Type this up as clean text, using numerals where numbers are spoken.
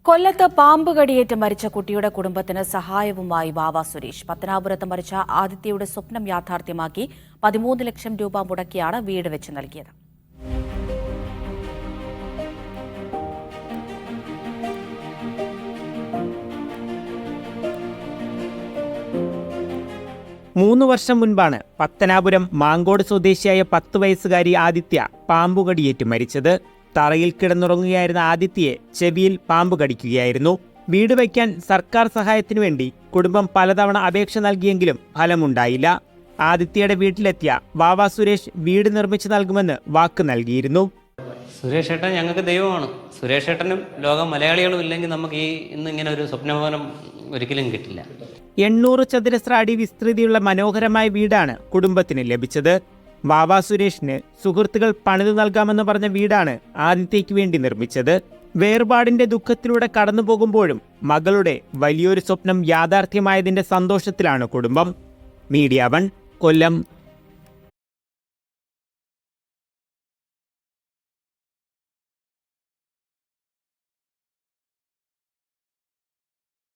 കൊല്ലത്ത് പാമ്പ് കടിയേറ്റ് മരിച്ച കുട്ടിയുടെ കുടുംബത്തിന് സഹായവുമായി വാവ സുരേഷ്. പത്തനാപുരത്ത് മരിച്ച ആദിത്യയുടെ സ്വപ്നം യാഥാർത്ഥ്യമാക്കി 13 ലക്ഷം രൂപ മുടക്കിയാണ് വീട് വെച്ച് നൽകിയത്. മൂന്ന് വർഷം മുൻപാണ് പത്തനാപുരം മാങ്കോട് സ്വദേശിയായ 10 വയസ്സുകാരി ആദിത്യ പാമ്പുകടിയേറ്റ് മരിച്ചത്. തറയിൽ കിടന്നുറങ്ങുകയായിരുന്ന ആദിത്യയെ ചെവിയിൽ പാമ്പ് കടിക്കുകയായിരുന്നു. വീട് വയ്ക്കാൻ സർക്കാർ സഹായത്തിനു വേണ്ടി കുടുംബം പലതവണ അപേക്ഷ നൽകിയെങ്കിലും ഫലമുണ്ടായില്ല. ആദിത്യയുടെ വീട്ടിലെത്തിയ വാവ സുരേഷ് വീട് നിർമ്മിച്ചു നൽകുമെന്ന് വാക്ക് നൽകിയിരുന്നു. സുരേഷ് ഏട്ടൻ ഞങ്ങൾക്ക് ദൈവമാണ്. സുരേഷ് ഏട്ടനും ലോകം മലയാളികളും ഇല്ലെങ്കിൽ നമുക്ക് ഇന്നിങ്ങനെ ഒരു സ്വപ്നഭവനം ഒരിക്കലും കിട്ടില്ല. 800 ചതുരശ്ര അടി വിസ്തൃതിയുള്ള മനോഹരമായ വീടാണ് കുടുംബത്തിന് ലഭിച്ചത്. വാവ സുരേഷിന് സുഹൃത്തുക്കൾ പണിതു നൽകാമെന്ന് പറഞ്ഞ വീടാണ് ആദിത്യയ്ക്ക് വേണ്ടി നിർമ്മിച്ചത്. വേർപാടിന്റെ ദുഃഖത്തിലൂടെ കടന്നു പോകുമ്പോഴും മകളുടെ വലിയൊരു സ്വപ്നം യാഥാർത്ഥ്യമായതിന്റെ സന്തോഷത്തിലാണ് കുടുംബം. മീഡിയ 1 കൊല്ലം.